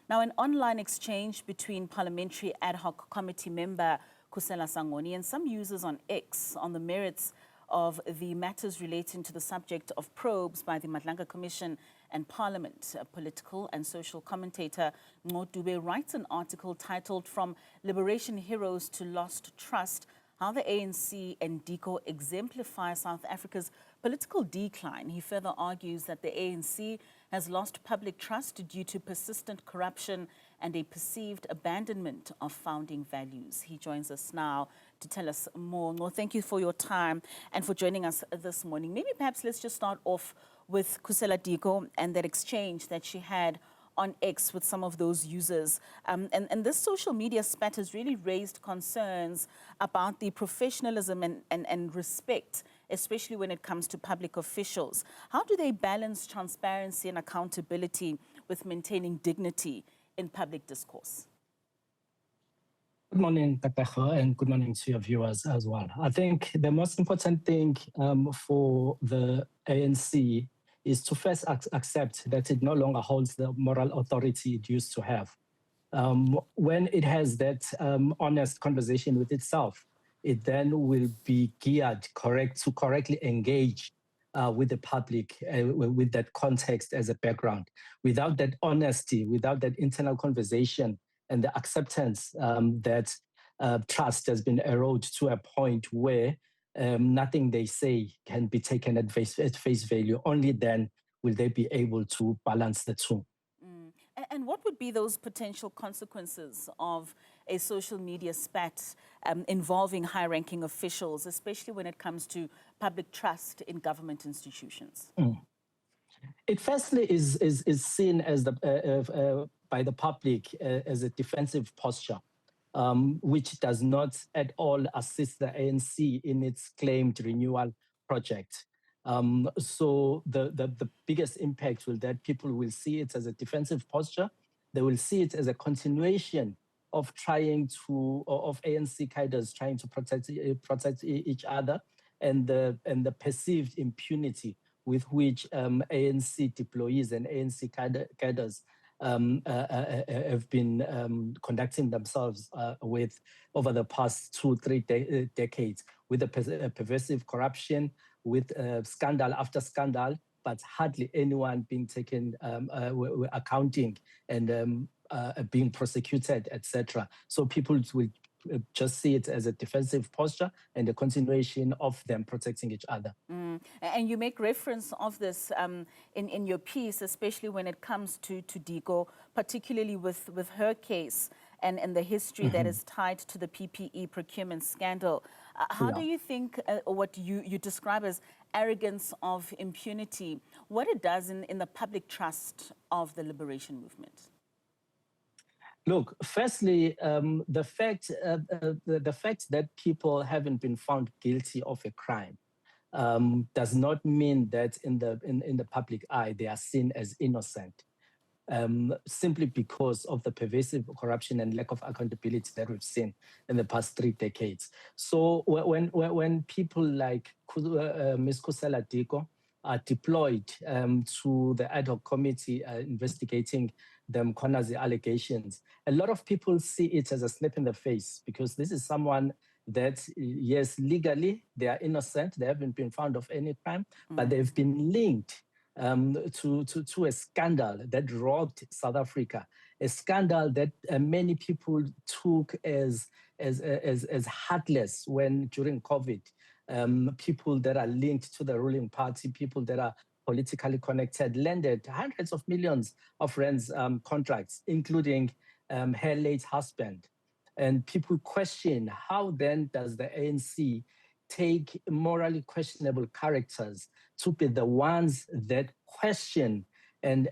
Now, an online exchange between Parliamentary Ad Hoc Committee member Khusela Sangoni and some users on X on the merits of the matters relating to the subject of probes by the Madlanga Commission and Parliament. A political and social commentator, Nco Dube, writes an article titled "From Liberation Heroes to Lost Trust: How the ANC and Diko Exemplify South Africa's Political Decline." He further argues that the ANC has lost public trust due to persistent corruption and a perceived abandonment of founding values. He joins us now to tell us more. No, thank you for your time and for joining us this morning. Maybe perhaps let's just start off with Kusella Diko and that exchange that she had on X with some of those users. And this social media spat has really raised concerns about the professionalism and respect, especially when it comes to public officials. How do they balance transparency and accountability with maintaining dignity in public discourse? Good morning, Katejo, and good morning to your viewers as well. I think the most important thing for the ANC is to first accept that it no longer holds the moral authority it used to have. When it has that honest conversation with itself, it then will be geared to correctly engage with the public, with that context as a background. Without that honesty, without that internal conversation and the acceptance that trust has been eroded to a point where nothing they say can be taken at face value. Only then will they be able to balance the two. And what would be those potential consequences of a social media spat involving high-ranking officials, especially when it comes to public trust in government institutions? It firstly is seen as by the public as a defensive posture, which does not at all assist the ANC in its claimed renewal project. So the biggest impact will that people will see it as a defensive posture. They will see it as a continuation of ANC cadres trying to protect each other, and the perceived impunity with which ANC deployees and ANC cadres have been conducting themselves with over the past 2-3 decades, with a pervasive corruption, with scandal after scandal, but hardly anyone being taken accounting and being prosecuted, etc. So people will just see it as a defensive posture and a continuation of them protecting each other. And you make reference of this in your piece, especially when it comes to Diko, particularly with her case and the history that is tied to the PPE procurement scandal. How do you think, or what you describe as arrogance of impunity, what it does in the public trust of the liberation movement? Look, firstly, the fact that people haven't been found guilty of a crime does not mean that in the public eye they are seen as innocent, simply because of the pervasive corruption and lack of accountability that we've seen in the past 3 decades. So when people like Ms. Khusela Diko are deployed to the Ad Hoc Committee investigating them Konazi allegations, a lot of people see it as a slap in the face, because this is someone that, yes, legally they are innocent, they haven't been found of any crime, but they've been linked to a scandal that robbed South Africa, a scandal that many people took as heartless when during COVID, people that are linked to the ruling party, people that are politically connected, landed hundreds of millions of rands contracts, including her late husband. And people question, how then does the ANC take morally questionable characters to be the ones that question and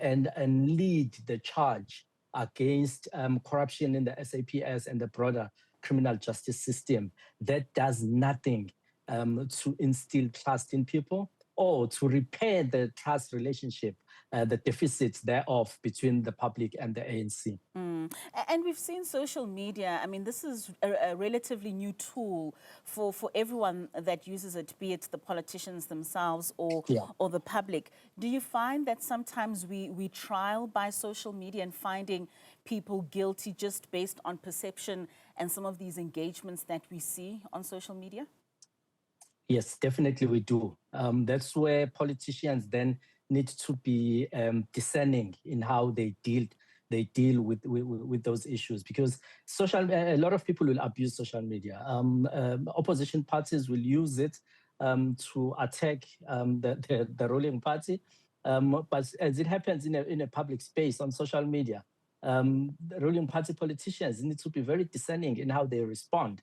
lead the charge against corruption in the SAPS and the broader criminal justice system that does nothing to instill trust in people or to repair the trust relationship, the deficits thereof between the public and the ANC. And we've seen social media. I mean, this is a relatively new tool for everyone that uses it, be it the politicians themselves or the public. Do you find that sometimes we trial by social media and finding people guilty just based on perception and some of these engagements that we see on social media? Yes, definitely we do. That's where politicians then need to be discerning in how they deal with those issues, because a lot of people will abuse social media. Opposition parties will use it to attack the ruling party. But as it happens in a public space on social media, the ruling party politicians need to be very discerning in how they respond.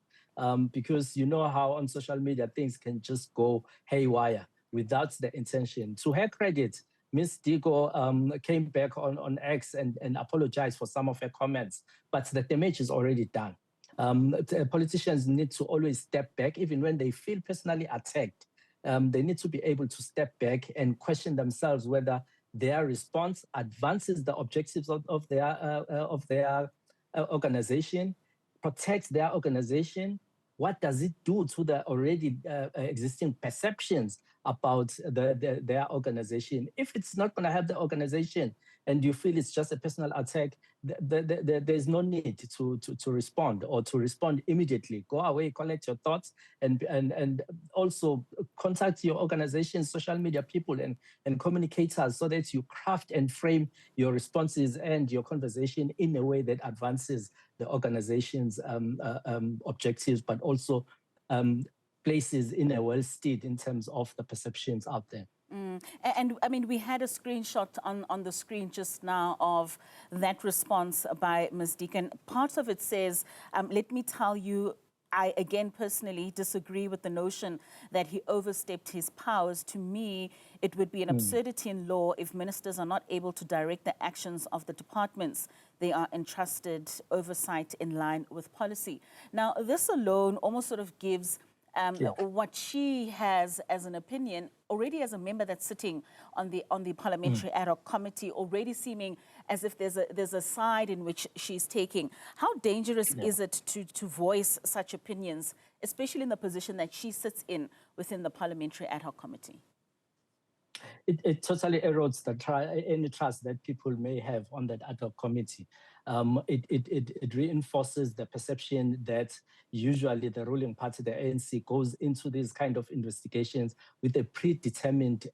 Because you know how on social media things can just go haywire without the intention. To her credit, Ms. Diko came back on X and apologized for some of her comments, but the damage is already done. Politicians need to always step back, even when they feel personally attacked. They need to be able to step back and question themselves whether their response advances the objectives of their organization, protects their organization. What does it do to the already existing perceptions about their organization? If it's not going to help the organization and you feel it's just a personal attack, there's no need to respond, or to respond immediately. Go away, collect your thoughts, and also contact your organization's social media people and communicators, so that you craft and frame your responses and your conversation in a way that advances the organization's objectives, but also places in a well-stead in terms of the perceptions out there. And I mean, we had a screenshot on the screen just now of that response by Ms. Deacon. Part of it says, let me tell you, I, again, personally disagree with the notion that he overstepped his powers. To me, it would be an absurdity in law if ministers are not able to direct the actions of the departments they are entrusted oversight in line with policy. Now, this alone almost sort of gives what she has as an opinion, already as a member that's sitting on the parliamentary ad hoc committee, already seeming as if there's a side in which she's taking. How dangerous is it to voice such opinions, especially in the position that she sits in within the parliamentary ad hoc committee? It totally erodes any trust that people may have on that ad hoc committee. It reinforces the perception that usually the ruling party, the ANC, goes into these kind of investigations with a predetermined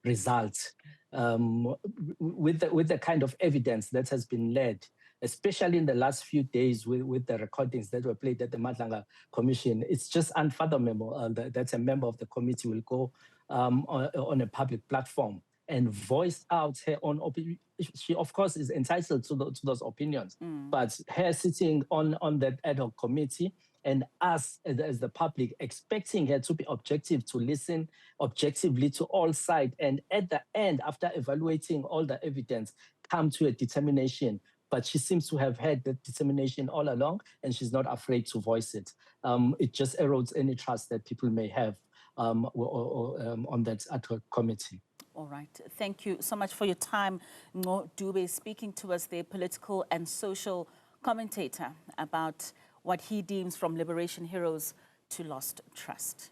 result, with the kind of evidence that has been led, especially in the last few days with the recordings that were played at the Madlanga Commission. It's just unfathomable that a member of the committee will go on a public platform and voice out her own opinion. She, of course, is entitled to those opinions, but her sitting on that ad hoc committee and us as the public expecting her to be objective, to listen objectively to all sides, and at the end, after evaluating all the evidence, come to a determination. But she seems to have had that determination all along, and she's not afraid to voice it. It just erodes any trust that people may have on that ad hoc committee. All right. Thank you so much for your time. Nco Dube speaking to us, the political and social commentator, about what he deems from liberation heroes to lost trust.